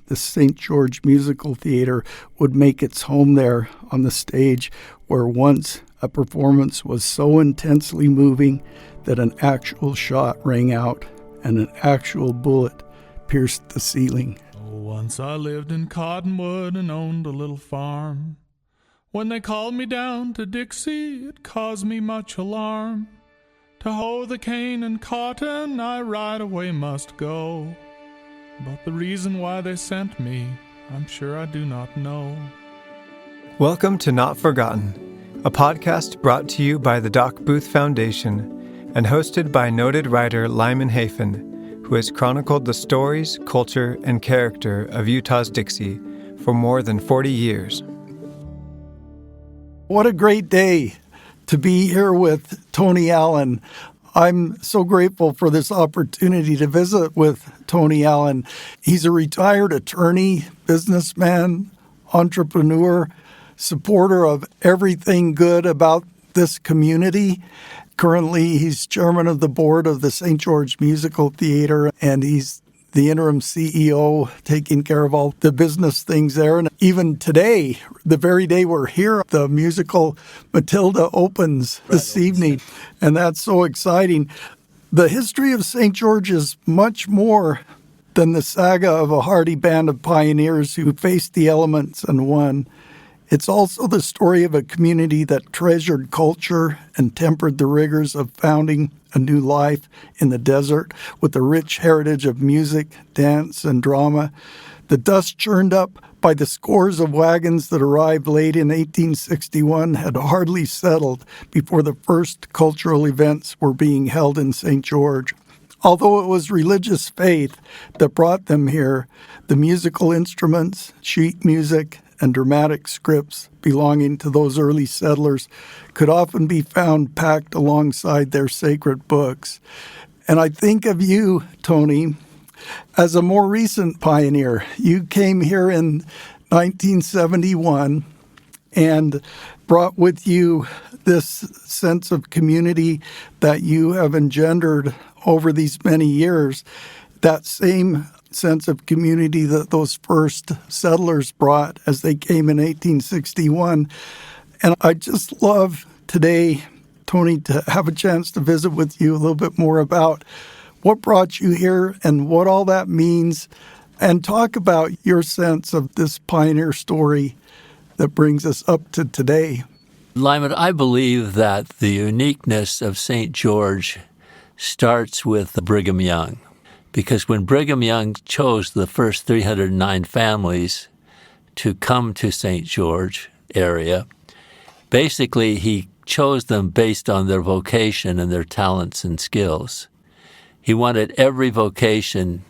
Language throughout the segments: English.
the St. George Musical Theater would make its home there on the stage where once a performance was so intensely moving that an actual shot rang out and an actual bullet pierced the ceiling. Once I lived in Cottonwood and owned a little farm. When they called me down to Dixie, it caused me much alarm. To hoe the cane and cotton, I right away must go. But the reason why they sent me, I'm sure I do not know. Welcome to Not Forgotten, a podcast brought to you by the Doc Booth Foundation and hosted by noted writer Lyman, who has chronicled the stories, culture, and character of Utah's Dixie for more than 40 years. What a great day to be here with Tony Allen. I'm so grateful for this opportunity to visit with Tony Allen. He's a retired attorney, businessman, entrepreneur, supporter of everything good about this community. Currently, he's chairman of the board of the St. George Musical Theater, and he's the interim CEO, taking care of all the business things there. And even today, the very day we're here, the musical Matilda opens this evening, and that's so exciting. The history of St. George is much more than the saga of a hardy band of pioneers who faced the elements and won. It's also the story of a community that treasured culture and tempered the rigors of founding a new life in the desert with a rich heritage of music, dance, and drama. The dust churned up by the scores of wagons that arrived late in 1861 had hardly settled before the first cultural events were being held in St. George. Although it was religious faith that brought them here, the musical instruments, sheet music, and dramatic scripts belonging to those early settlers could often be found packed alongside their sacred books. And I think of you, Tony, as a more recent pioneer. You came here in 1971 and brought with you this sense of community that you have engendered over these many years. That same sense of community that those first settlers brought as they came in 1861. And I just love today, Tony, to have a chance to visit with you a little bit more about what brought you here and what all that means, and talk about your sense of this pioneer story that brings us up to today. Lyman, I believe that the uniqueness of St. George starts with Brigham Young. Because when Brigham Young chose the first 309 families to come to St. George area, basically he chose them based on their vocation and their talents and skills. He wanted every vocation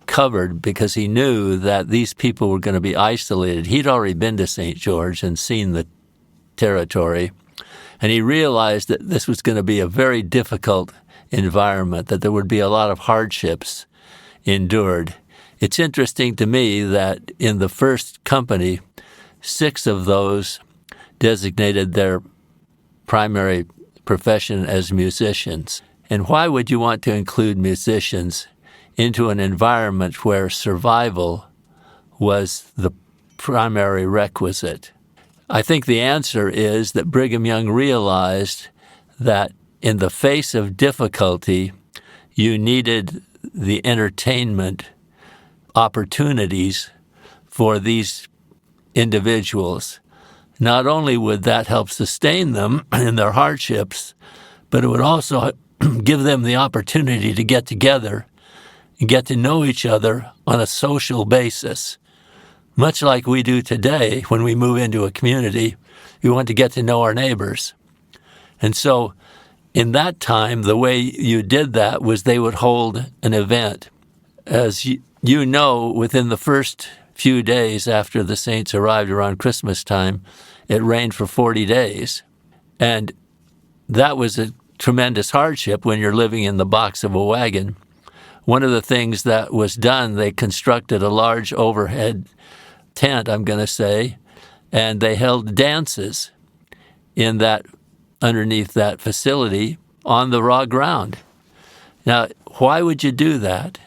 covered because he knew that these people were going to be isolated. He'd already been to St. George and seen the territory, and he realized that this was going to be a very difficult environment, that there would be a lot of hardships endured. It's interesting to me that in the first company, 6 of those designated their primary profession as musicians. And why would you want to include musicians into an environment where survival was the primary requisite? I think the answer is that Brigham Young realized that in the face of difficulty, you needed the entertainment opportunities for these individuals. Not only would that help sustain them in their hardships, but it would also give them the opportunity to get together and get to know each other on a social basis. Much like we do today when we move into a community, we want to get to know our neighbors. And so in that time, the way you did that was they would hold an event. As you know, within the first few days after the saints arrived around Christmas time, it rained for 40 days. And that was a tremendous hardship when you're living in the box of a wagon. One of the things that was done, they constructed a large overhead tent, I'm going to say, and they held dances in that underneath that facility on the raw ground. Now, why would you do that?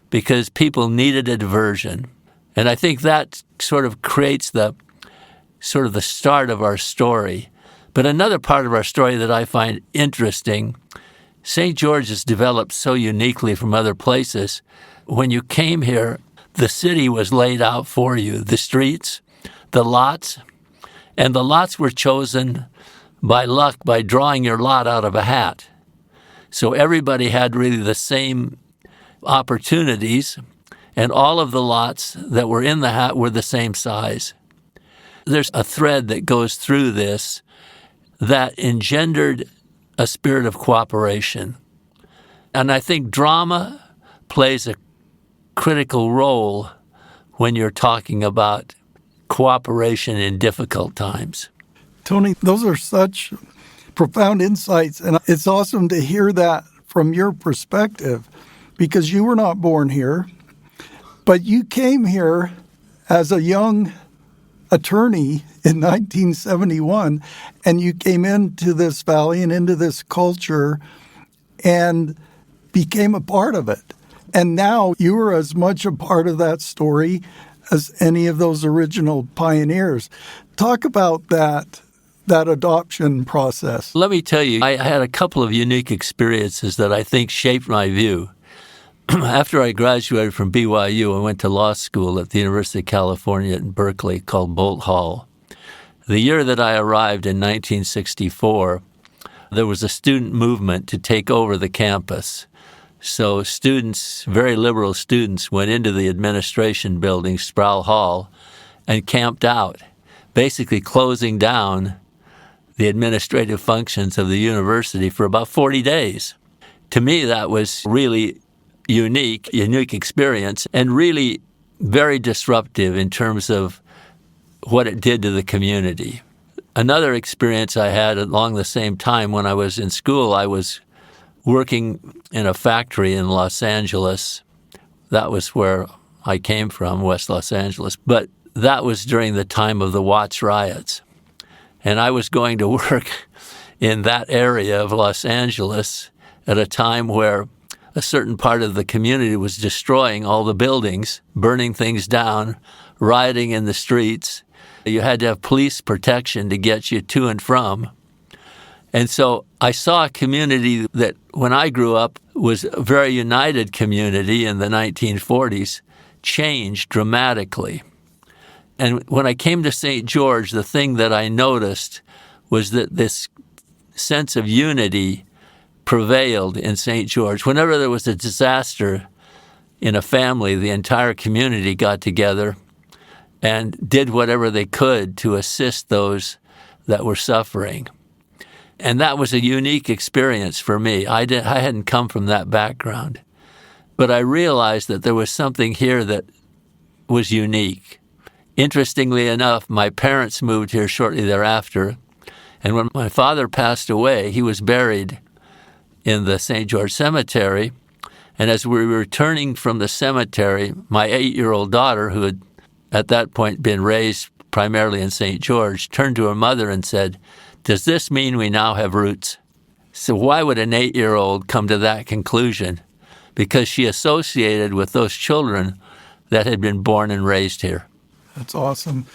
Because people needed a diversion. And I think that sort of creates the start of our story. But another part of our story that I find interesting, St. George is developed so uniquely from other places. When you came here, the city was laid out for you, the streets, the lots, and the lots were chosen by luck, by drawing your lot out of a hat. So everybody had really the same opportunities, and all of the lots that were in the hat were the same size. There's a thread that goes through this that engendered a spirit of cooperation. And I think drama plays a critical role when you're talking about cooperation in difficult times. Tony, those are such profound insights, and it's awesome to hear that from your perspective, because you were not born here, but you came here as a young attorney in 1971, and you came into this valley and into this culture and became a part of it. And now you are as much a part of that story as any of those original pioneers. Talk about that adoption process. Let me tell you, I had a couple of unique experiences that I think shaped my view. After I graduated from BYU, I went to law school at the University of California in Berkeley called Bolt Hall. The year that I arrived in 1964, there was a student movement to take over the campus. So students, very liberal students, went into the administration building, Sproul Hall, and camped out, basically closing down the administrative functions of the university for about 40 days. To me, that was really unique experience, and really very disruptive in terms of what it did to the community. Another experience I had along the same time when I was in school, I was working in a factory in Los Angeles. That was where I came from, West Los Angeles. But that was during the time of the Watts riots. And I was going to work in that area of Los Angeles at a time where a certain part of the community was destroying all the buildings, burning things down, rioting in the streets. You had to have police protection to get you to and from. And so I saw a community that, when I grew up, was a very united community in the 1940s, changed dramatically. And when I came to St. George, the thing that I noticed was that this sense of unity prevailed in St. George. Whenever there was a disaster in a family, the entire community got together and did whatever they could to assist those that were suffering. And that was a unique experience for me. I hadn't come from that background. But I realized that there was something here that was unique. Interestingly enough, my parents moved here shortly thereafter, and when my father passed away, he was buried in the St. George Cemetery. And as we were returning from the cemetery, my 8-year-old daughter, who had at that point been raised primarily in St. George, turned to her mother and said, "Does this mean we now have roots?" So why would an 8-year-old come to that conclusion? Because she associated with those children that had been born and raised here. That's awesome.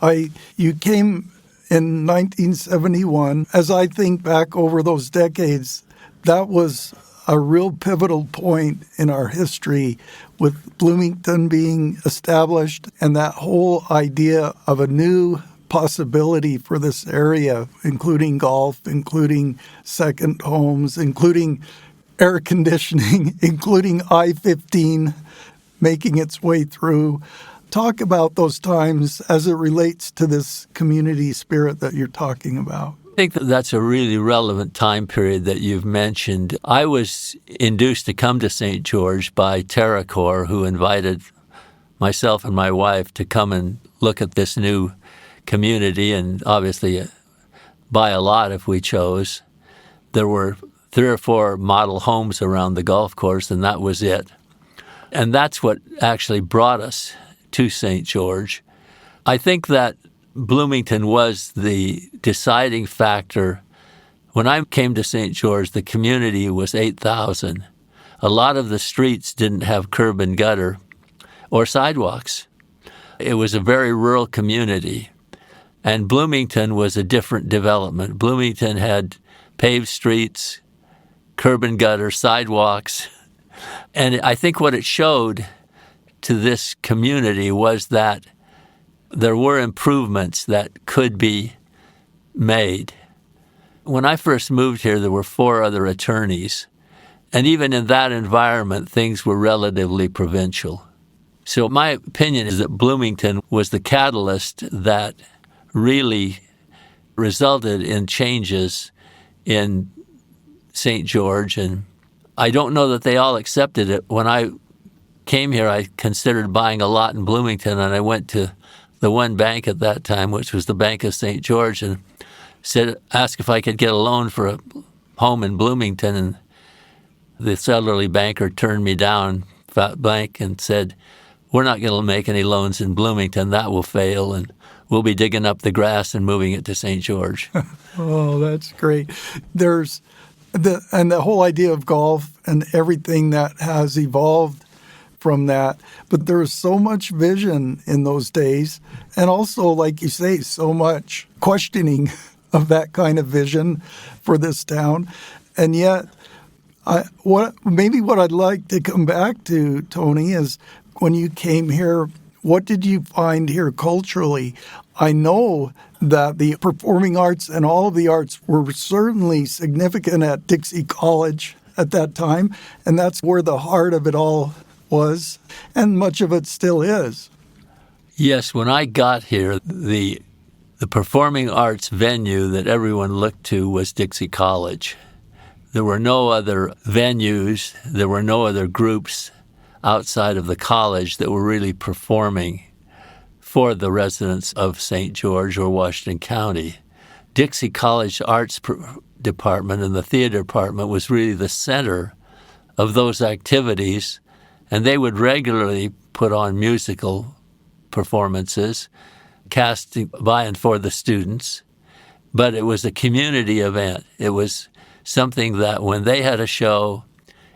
You came in 1971. As I think back over those decades, that was a real pivotal point in our history, with Bloomington being established and that whole idea of a new possibility for this area, including golf, including second homes, including air conditioning, including I-15 making its way through. Talk about those times as it relates to this community spirit that you're talking about. I think that that's a really relevant time period that you've mentioned. I was induced to come to St. George by TerraCorps, who invited myself and my wife to come and look at this new community and obviously buy a lot if we chose. There were 3 or 4 model homes around the golf course, and that was it. And that's what actually brought us to St. George. I think that Bloomington was the deciding factor. When I came to St. George, the community was 8,000. A lot of the streets didn't have curb and gutter or sidewalks. It was a very rural community. And Bloomington was a different development. Bloomington had paved streets, curb and gutter, sidewalks. And I think what it showed to this community was that there were improvements that could be made. When I first moved here, there were 4 other attorneys. And even in that environment, things were relatively provincial. So my opinion is that Bloomington was the catalyst that really resulted in changes in St. George. And I don't know that they all accepted it. When I came here, I considered buying a lot in Bloomington, and I went to the one bank at that time, which was the Bank of St. George, and asked if I could get a loan for a home in Bloomington. And this elderly banker turned me down, fat blank, and said, "We're not going to make any loans in Bloomington. That will fail, and we'll be digging up the grass and moving it to St. George." Oh, that's great. There's the whole idea of golf and everything that has evolved from that. But there was so much vision in those days, and also, like you say, so much questioning of that kind of vision for this town. And yet, what I'd like to come back to, Tony, is when you came here, what did you find here culturally? I know that the performing arts and all of the arts were certainly significant at Dixie College at that time, and that's where the heart of it all was, and much of it still is. Yes, when I got here, the performing arts venue that everyone looked to was Dixie College. There were no other venues, there were no other groups outside of the college that were really performing for the residents of St. George or Washington County. Dixie College Arts Department and the theater department was really the center of those activities, and they would regularly put on musical performances, cast by and for the students. But it was a community event. It was something that when they had a show,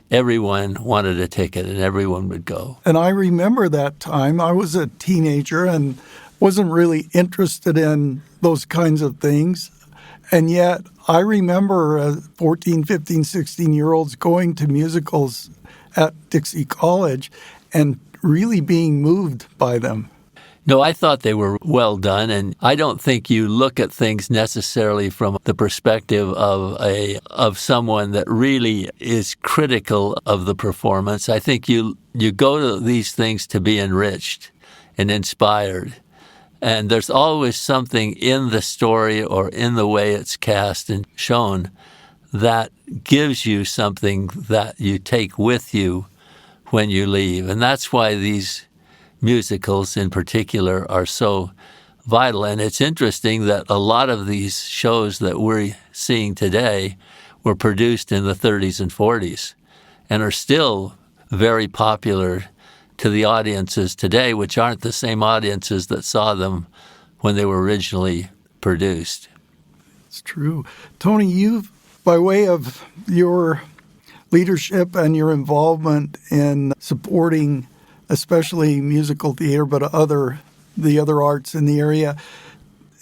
everyone wanted a ticket and everyone would go. And I remember that time. I was a teenager and wasn't really interested in those kinds of things. And yet I remember 14, 15, 16-year-olds going to musicals at Dixie College and really being moved by them. No, I thought they were well done, and I don't think you look at things necessarily from the perspective of someone that really is critical of the performance. I think you go to these things to be enriched and inspired, and there's always something in the story or in the way it's cast and shown that gives you something that you take with you when you leave, and that's why these musicals in particular are so vital. And it's interesting that a lot of these shows that we're seeing today were produced in the 30s and 40s and are still very popular to the audiences today, which aren't the same audiences that saw them when they were originally produced. It's true. Tony, you've, by way of your leadership and your involvement in supporting especially musical theater, but the other arts in the area,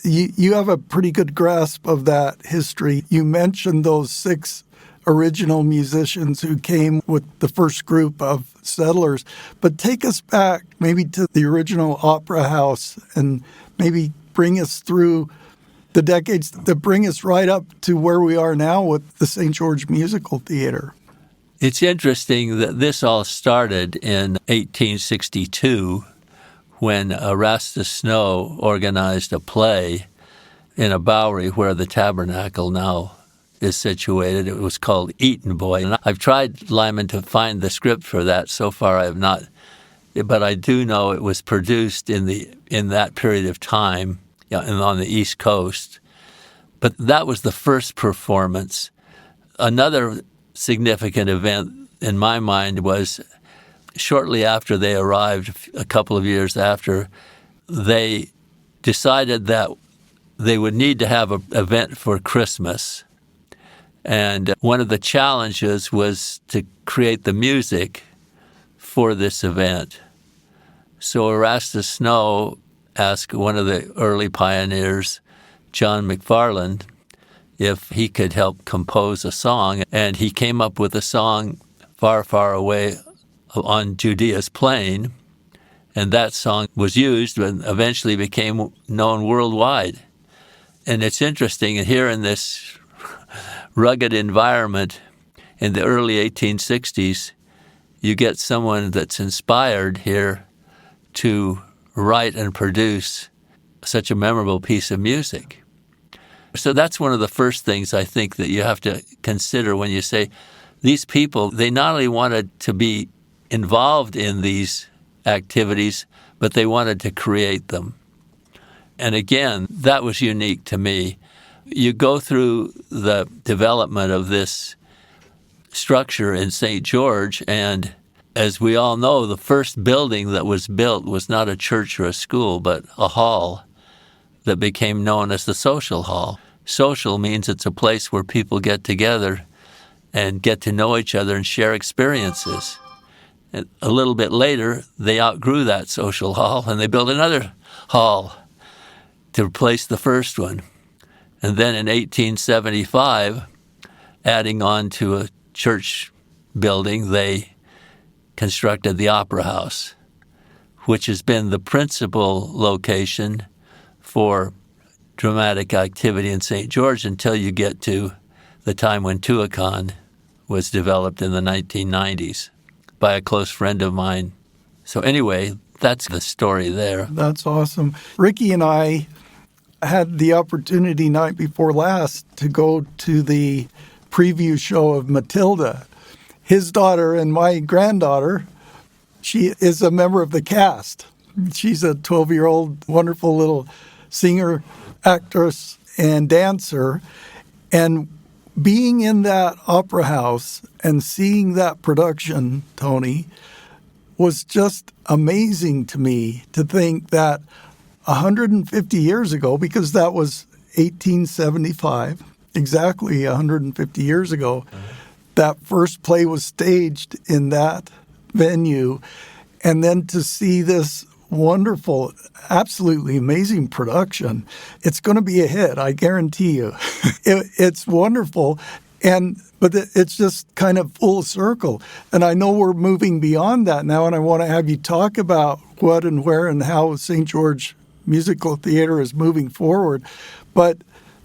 you have a pretty good grasp of that history. You mentioned those 6 original musicians who came with the first group of settlers, but take us back maybe to the original Opera House and maybe bring us through the decades that bring us right up to where we are now with the St. George Musical Theater. It's interesting that this all started in 1862 when Erastus Snow organized a play in a Bowery where the Tabernacle now is situated. It was called Eaton Boy. And I've tried, Lyman, to find the script for that. So far I have not. But I do know it was produced in that period of time on the East Coast. But that was the first performance. Another significant event in my mind was shortly after they arrived, a couple of years after, they decided that they would need to have an event for Christmas. And one of the challenges was to create the music for this event. So Erastus Snow asked one of the early pioneers, John McFarland, if he could help compose a song. And he came up with a song, Far, Far Away on Judea's Plain. And that song was used and eventually became known worldwide. And it's interesting, here in this rugged environment in the early 1860s, you get someone that's inspired here to write and produce such a memorable piece of music. So that's one of the first things I think that you have to consider when you say these people, they not only wanted to be involved in these activities, but they wanted to create them. And again, that was unique to me. You go through the development of this structure in St. George, and as we all know, the first building that was built was not a church or a school, but a hall that became known as the social hall. Social means it's a place where people get together and get to know each other and share experiences. And a little bit later, they outgrew that social hall, and they built another hall to replace the first one. And then in 1875, adding on to a church building, they constructed the Opera House, which has been the principal location for dramatic activity in St. George until you get to the time when Tuacahn was developed in the 1990s by a close friend of mine. So anyway, that's the story there. That's awesome. Ricky and I had the opportunity night before last to go to the preview show of Matilda. His daughter and my granddaughter, she is a member of the cast. She's a 12-year-old wonderful little singer, actress, and dancer. And being in that opera house and seeing that production, Tony, was just amazing to me to think that 150 years ago, because that was 1875, exactly 150 years ago, that first play was staged in that venue. And then to see this wonderful, absolutely amazing production, it's going to be a hit, I guarantee you. It's wonderful. But it's just kind of full circle. And I know we're moving beyond that now, and I want to have you talk about what and where and how St. George Musical Theater is moving forward. But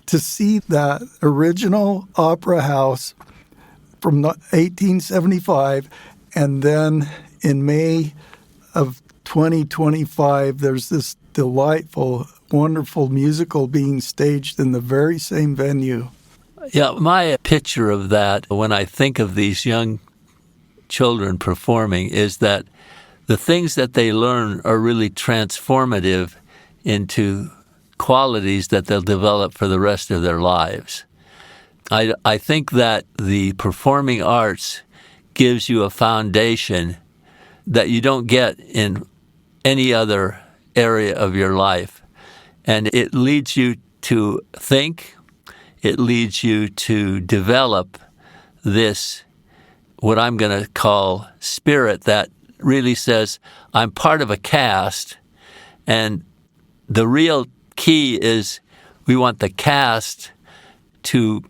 to see that original opera house from 1875, and then in May of 2025, there's this delightful, wonderful musical being staged in the very same venue. Yeah, my picture of that, when I think of these young children performing, is that the things that they learn are really transformative into qualities that they'll develop for the rest of their lives. I think that the performing arts gives you a foundation that you don't get in any other area of your life. And it leads you to think, it leads you to develop this, what I'm going to call spirit that really says, I'm part of a cast, and the real key is we want the cast to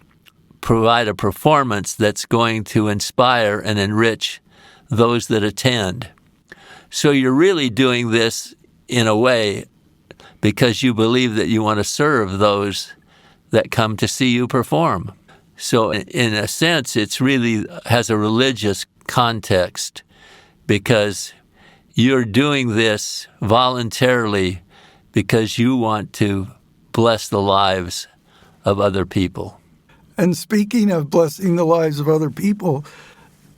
provide a performance that's going to inspire and enrich those that attend. So you're really doing this in a way because you believe that you want to serve those that come to see you perform. So in a sense, it's really has a religious context because you're doing this voluntarily because you want to bless the lives of other people. And speaking of blessing the lives of other people,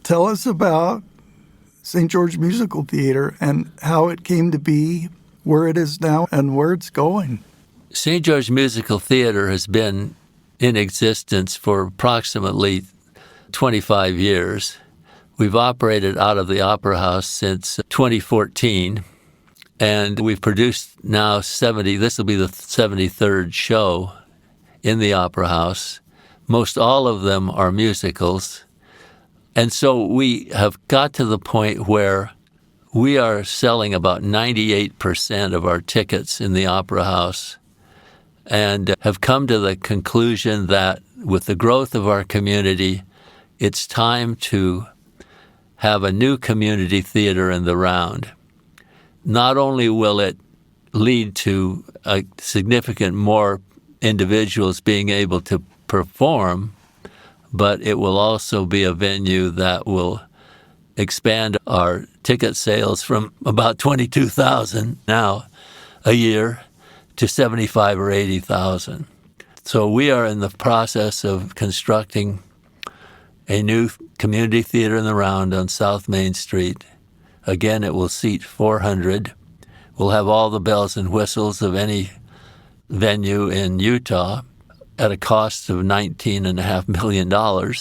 tell us about St. George Musical Theater and how it came to be, where it is now, and where it's going. St. George Musical Theater has been in existence for approximately 25 years. We've operated out of the Opera House since 2014, and we've produced now this will be the 73rd show in the Opera House. Most all of them are musicals. And so we have got to the point where we are selling about 98% of our tickets in the Opera House, and have come to the conclusion that with the growth of our community, it's time to have a new community theater in the Round. Not only will it lead to a significant more individuals being able to perform, but it will also be a venue that will expand our ticket sales from about 22,000 now a year to 75 or 80,000. So we are in the process of constructing a new community theater in the Round on South Main Street. Again, it will seat 400. We'll have all the bells and whistles of any venue in Utah at a cost of $19.5 million.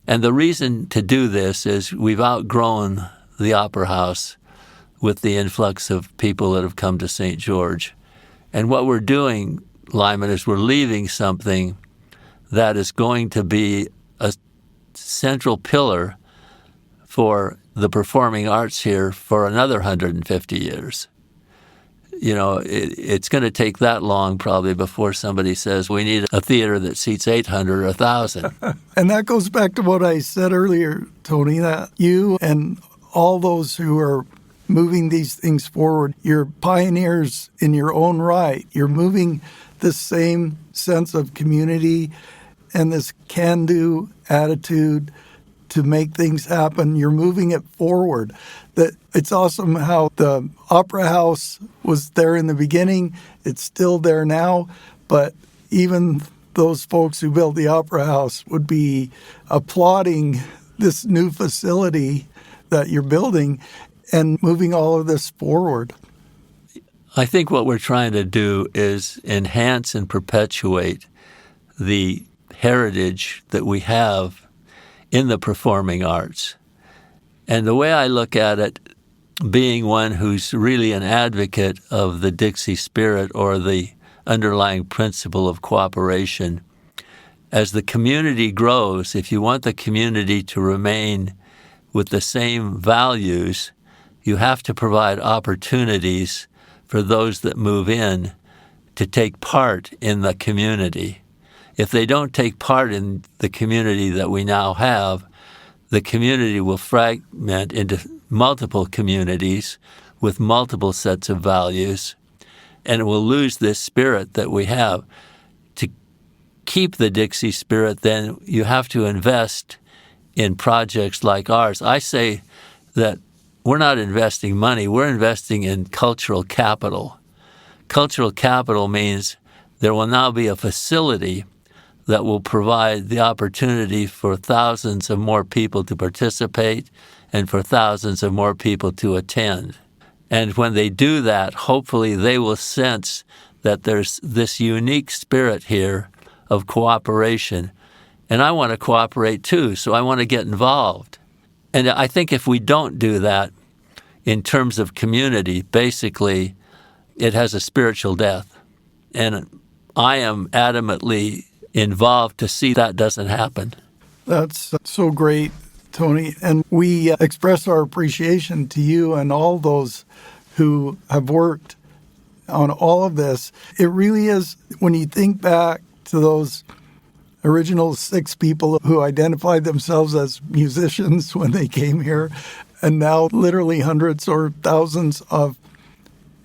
And the reason to do this is we've outgrown the Opera House with the influx of people that have come to St. George. And what we're doing, Lyman, is we're leaving something that is going to be a central pillar for the performing arts here for another 150 years. You know, it's going to take that long probably before somebody says we need a theater that seats 800 or 1,000. And that goes back to what I said earlier, Tony, that you and all those who are moving these things forward, you're pioneers in your own right. You're moving this same sense of community and this can-do attitude to make things happen. You're moving it forward. That it's awesome how the Opera House was there in the beginning. It's still there now, but even those folks who built the Opera House would be applauding this new facility that you're building and moving all of this forward. I think what we're trying to do is enhance and perpetuate the heritage that we have in the performing arts. And the way I look at it, being one who's really an advocate of the Dixie spirit or the underlying principle of cooperation, as the community grows, if you want the community to remain with the same values, you have to provide opportunities for those that move in to take part in the community. If they don't take part in the community that we now have, the community will fragment into multiple communities with multiple sets of values, and it will lose this spirit that we have. To keep the Dixie spirit, then you have to invest in projects like ours. I say that we're not investing money, we're investing in cultural capital. Cultural capital means there will now be a facility that will provide the opportunity for thousands of more people to participate and for thousands of more people to attend. And when they do that, hopefully they will sense that there's this unique spirit here of cooperation. And I want to cooperate too, so I want to get involved. And I think if we don't do that in terms of community, basically it has a spiritual death. And I am adamantly involved to see that doesn't happen. That's so great, Tony. And we express our appreciation to you and all those who have worked on all of this. It really is, when you think back to those original 6 people who identified themselves as musicians when they came here, and now literally hundreds or thousands of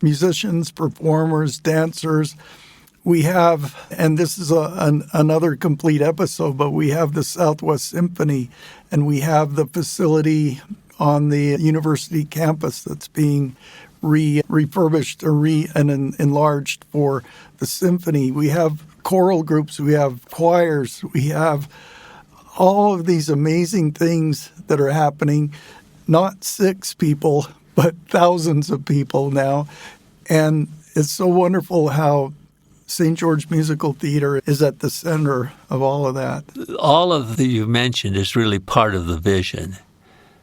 musicians, performers, dancers. We have, and this is another complete episode, but we have the Southwest Symphony, and we have the facility on the university campus that's being refurbished or and enlarged for the symphony. We have choral groups, we have choirs, we have all of these amazing things that are happening. Not 6 people, but thousands of people now. And it's so wonderful how St. George Musical Theater is at the center of all of that. All of that you mentioned is really part of the vision.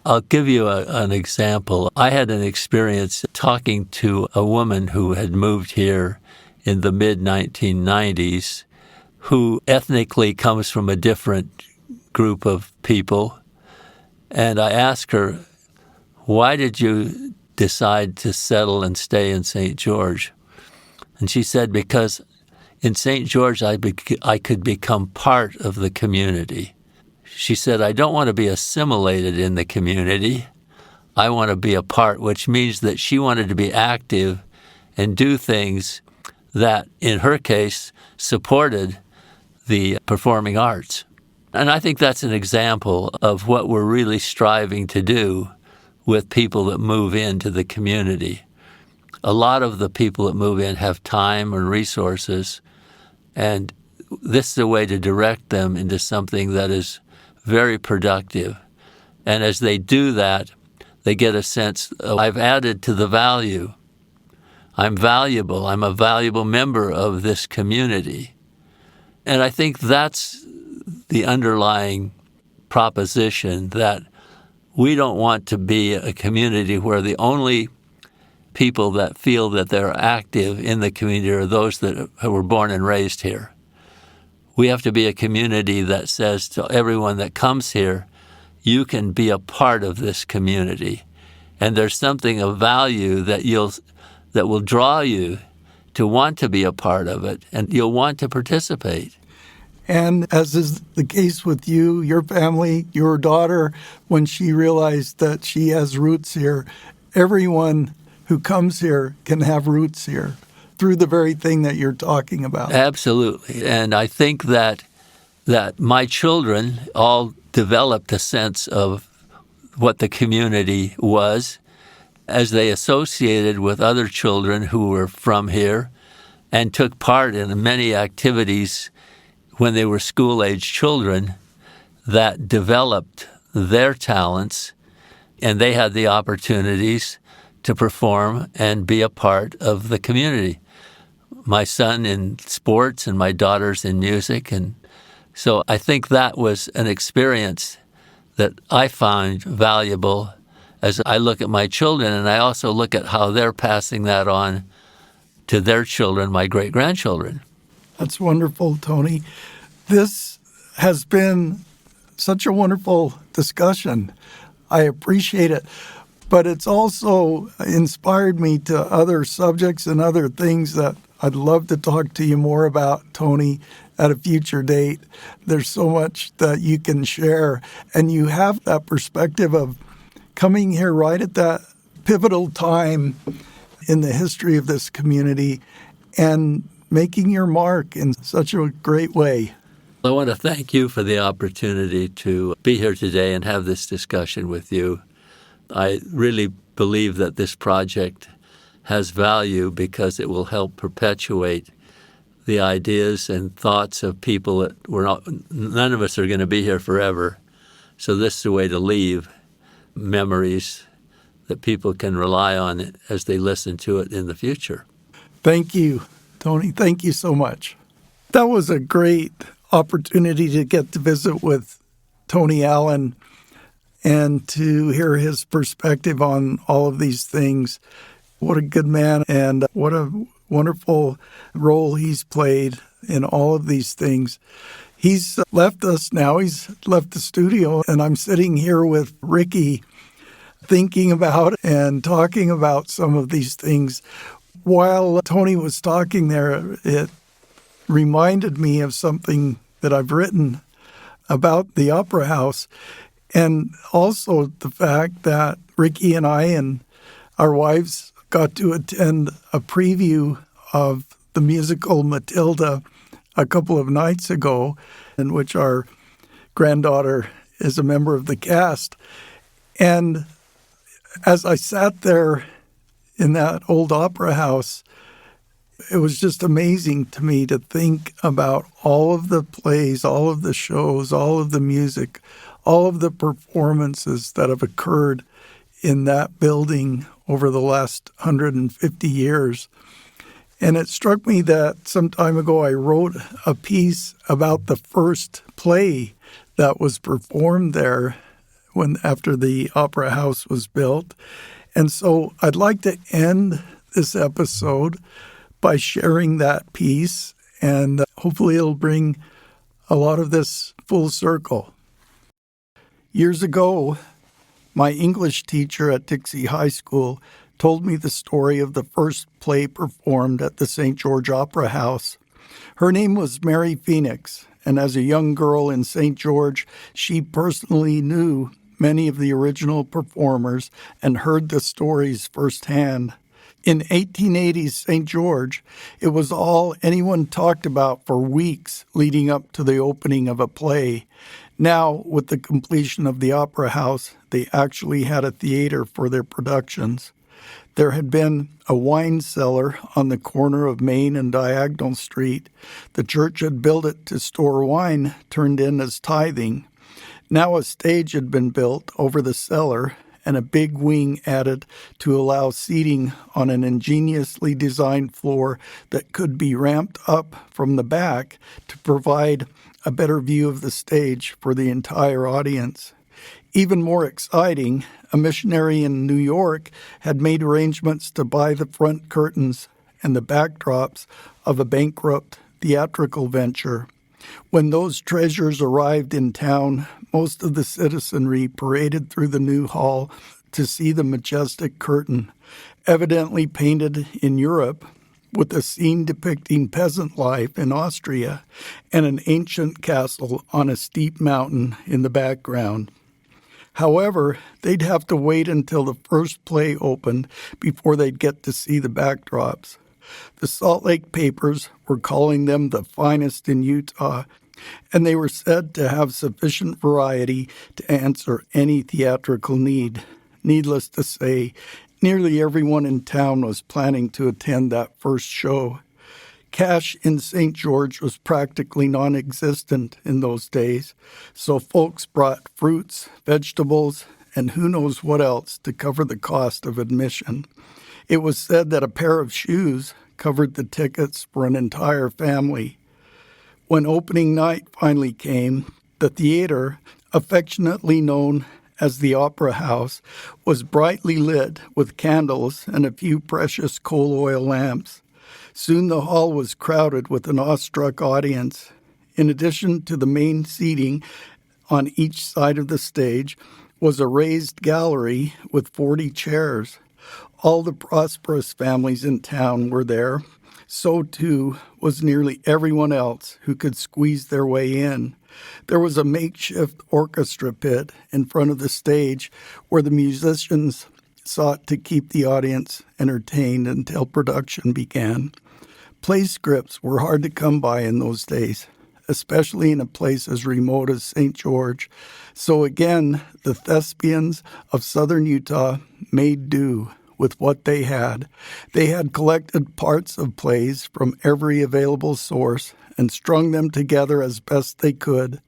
I'll give you an example. I had an experience talking to a woman who had moved here in the mid-1990s, who ethnically comes from a different group of people. And I asked her, why did you decide to settle and stay in St. George? And she said, because in St. George, I could become part of the community. She said, I don't want to be assimilated in the community. I want to be a part, which means that she wanted to be active and do things that, in her case, supported the performing arts. And I think that's an example of what we're really striving to do with people that move into the community. A lot of the people that move in have time and resources, and this is a way to direct them into something that is very productive. And as they do that, they get a sense of, I've added to the value. I'm valuable. I'm a valuable member of this community. And I think that's the underlying proposition, that we don't want to be a community where the only people that feel that they're active in the community are those that were born and raised here. We have to be a community that says to everyone that comes here, you can be a part of this community. And there's something of value that will draw you to want to be a part of it, and you'll want to participate. And as is the case with you, your family, your daughter, when she realized that she has roots here, everyone who comes here can have roots here through the very thing that you're talking about. Absolutely. And I think that my children all developed a sense of what the community was as they associated with other children who were from here and took part in many activities when they were school-age children that developed their talents, and they had the opportunities to perform and be a part of the community. My son in sports and my daughters in music. And so I think that was an experience that I find valuable as I look at my children, and I also look at how they're passing that on to their children, my great-grandchildren. That's wonderful, Tony. This has been such a wonderful discussion. I appreciate it. But it's also inspired me to other subjects and other things that I'd love to talk to you more about, Tony, at a future date. There's so much that you can share, and you have that perspective of coming here right at that pivotal time in the history of this community and making your mark in such a great way. I want to thank you for the opportunity to be here today and have this discussion with you. I really believe that this project has value because it will help perpetuate the ideas and thoughts of people that none of us are going to be here forever. So this is a way to leave memories that people can rely on as they listen to it in the future. Thank you, Tony. Thank you so much. That was a great opportunity to get to visit with Tony Allen and to hear his perspective on all of these things. What a good man, and what a wonderful role he's played in all of these things. He's left us now. He's left the studio, and I'm sitting here with Ricky thinking about and talking about some of these things. While Tony was talking there, it reminded me of something that I've written about the Opera House, and also the fact that Ricky and I and our wives got to attend a preview of the musical Matilda a couple of nights ago, in which our granddaughter is a member of the cast. And as I sat there in that old opera house, it was just amazing to me to think about all of the plays, all of the shows, all of the music, all of the performances that have occurred in that building over the last 150 years. And it struck me that some time ago I wrote a piece about the first play that was performed there after the Opera House was built. And so I'd like to end this episode by sharing that piece, and hopefully it'll bring a lot of this full circle. Years ago, my English teacher at Dixie High School told me the story of the first play performed at the St. George Opera House. Her name was Mary Phoenix, and as a young girl in St. George, she personally knew many of the original performers and heard the stories firsthand. In 1880's St. George, it was all anyone talked about for weeks leading up to the opening of a play. Now, with the completion of the Opera House, they actually had a theater for their productions. There had been a wine cellar on the corner of Main and Diagonal Street. The church had built it to store wine turned in as tithing. Now a stage had been built over the cellar and a big wing added to allow seating on an ingeniously designed floor that could be ramped up from the back to provide a better view of the stage for the entire audience. Even more exciting, a missionary in New York had made arrangements to buy the front curtains and the backdrops of a bankrupt theatrical venture. When those treasures arrived in town, most of the citizenry paraded through the new hall to see the majestic curtain, evidently painted in Europe, with a scene depicting peasant life in Austria and an ancient castle on a steep mountain in the background. However, they'd have to wait until the first play opened before they'd get to see the backdrops. The Salt Lake papers were calling them the finest in Utah, and they were said to have sufficient variety to answer any theatrical need. Needless to say, nearly everyone in town was planning to attend that first show. Cash in St. George was practically non-existent in those days, so folks brought fruits, vegetables, and who knows what else to cover the cost of admission. It was said that a pair of shoes covered the tickets for an entire family. When opening night finally came, the theater, affectionately known as the Opera House, was brightly lit with candles and a few precious coal oil lamps. Soon the hall was crowded with an awestruck audience. In addition to the main seating on each side of the stage was a raised gallery with 40 chairs. All the prosperous families in town were there. So, too, was nearly everyone else who could squeeze their way in. There was a makeshift orchestra pit in front of the stage where the musicians sought to keep the audience entertained until production began. Play scripts were hard to come by in those days, especially in a place as remote as St. George. So again, the thespians of southern Utah made do with what they had. They had collected parts of plays from every available source and strung them together as best they could.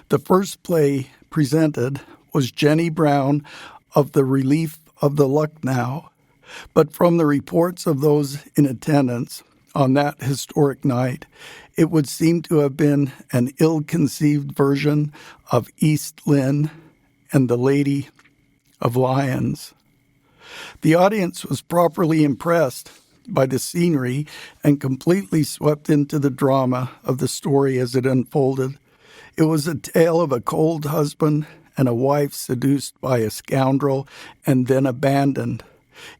The first play presented was Jenny Brown of the Relief of the Lucknow. But from the reports of those in attendance on that historic night, it would seem to have been an ill-conceived version of East Lynne and the Lady of Lyons. The audience was properly impressed by the scenery and completely swept into the drama of the story as it unfolded. It was a tale of a cold husband and a wife seduced by a scoundrel and then abandoned.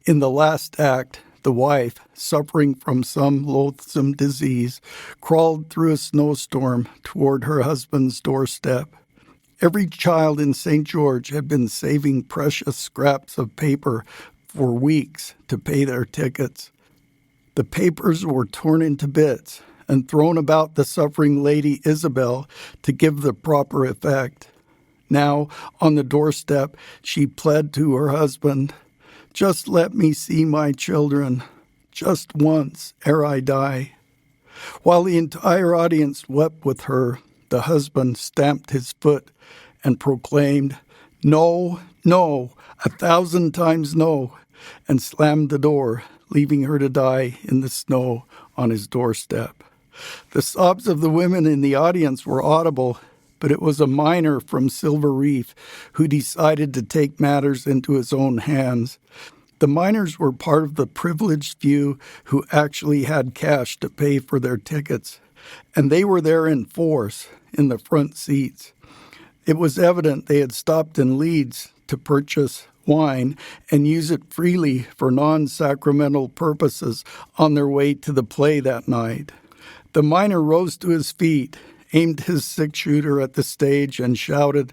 In the last act, the wife, suffering from some loathsome disease, crawled through a snowstorm toward her husband's doorstep. Every child in St. George had been saving precious scraps of paper for weeks to pay their tickets. The papers were torn into bits and thrown about the suffering Lady Isabel to give the proper effect. Now, on the doorstep, she pled to her husband, "Just let me see my children, just once, ere I die." While the entire audience wept with her, the husband stamped his foot and proclaimed, "No, no, 1,000 times no," and slammed the door, leaving her to die in the snow on his doorstep. The sobs of the women in the audience were audible, but it was a miner from Silver Reef who decided to take matters into his own hands. The miners were part of the privileged few who actually had cash to pay for their tickets, and they were there in force in the front seats. It was evident they had stopped in Leeds to purchase wine and use it freely for non-sacramental purposes on their way to the play that night. The miner rose to his feet, aimed his six-shooter at the stage, and shouted,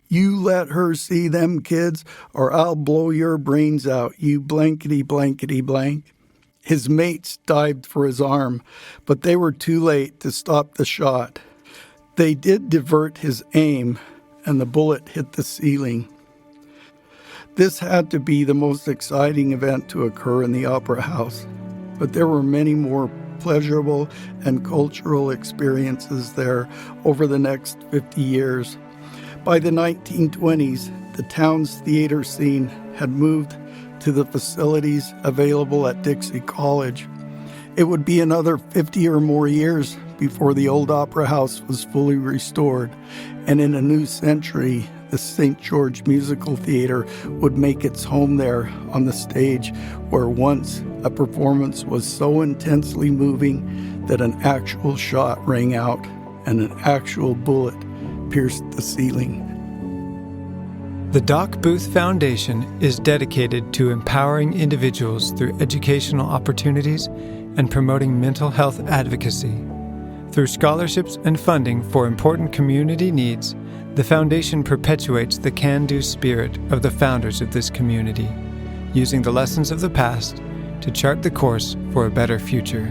"You let her see them kids, or I'll blow your brains out, you blankety blankety blank." His mates dived for his arm, but they were too late to stop the shot. They did divert his aim, and the bullet hit the ceiling. This had to be the most exciting event to occur in the Opera House, but there were many more pleasurable and cultural experiences there over the next 50 years. By the 1920s, the town's theater scene had moved to the facilities available at Dixie College. It would be another 50 or more years before the old Opera House was fully restored, and in a new century, the St. George Musical Theater would make its home there on the stage where once a performance was so intensely moving that an actual shot rang out and an actual bullet pierced the ceiling. The Doc Booth Foundation is dedicated to empowering individuals through educational opportunities and promoting mental health advocacy. Through scholarships and funding for important community needs, the foundation perpetuates the can-do spirit of the founders of this community, using the lessons of the past to chart the course for a better future.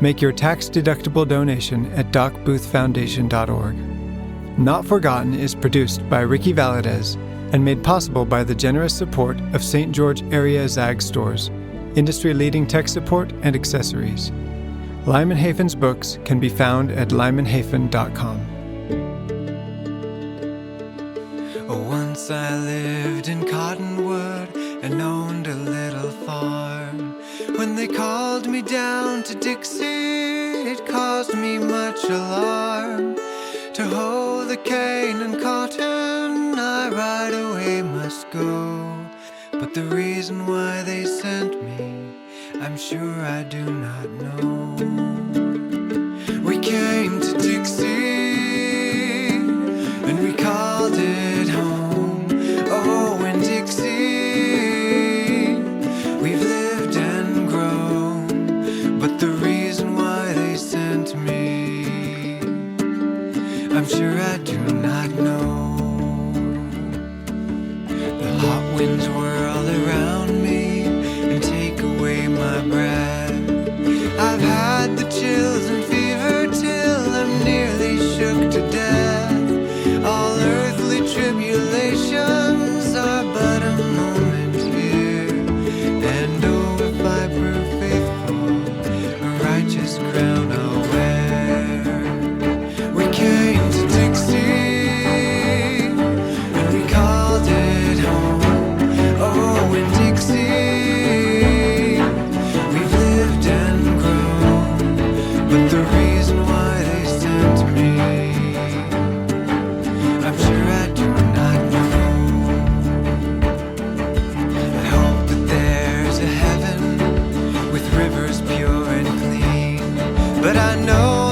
Make your tax-deductible donation at docboothfoundation.org. Not Forgotten is produced by Ricky Valadez and made possible by the generous support of St. George Area Zag Stores, industry-leading tech support and accessories. Lyman Hafen's books can be found at lymanhafen.com. Once I lived in Cottonwood and owned a little farm. When they called me down to Dixie, it caused me much alarm. To hoe the cane and cotton, I right away must go. But the reason why they sent me, I'm sure I do not know. We came to Dixie, and we called it home. Oh, in Dixie, we've lived and grown. But the reason why they sent me, I'm sure I do not know. The hot winds whirl around me and take away my breath. I've had the chills and fever till I'm nearly shook to death. All earthly tribulations are but a moment here, and oh, if I prove faithful, a righteous crown I'll wear. We came to Dixie, and we called it home. Oh, in Dixie, we've lived and grown. But the reason why they sent me, I'm sure I do not know. I hope that there's a heaven with rivers pure and clean, but I know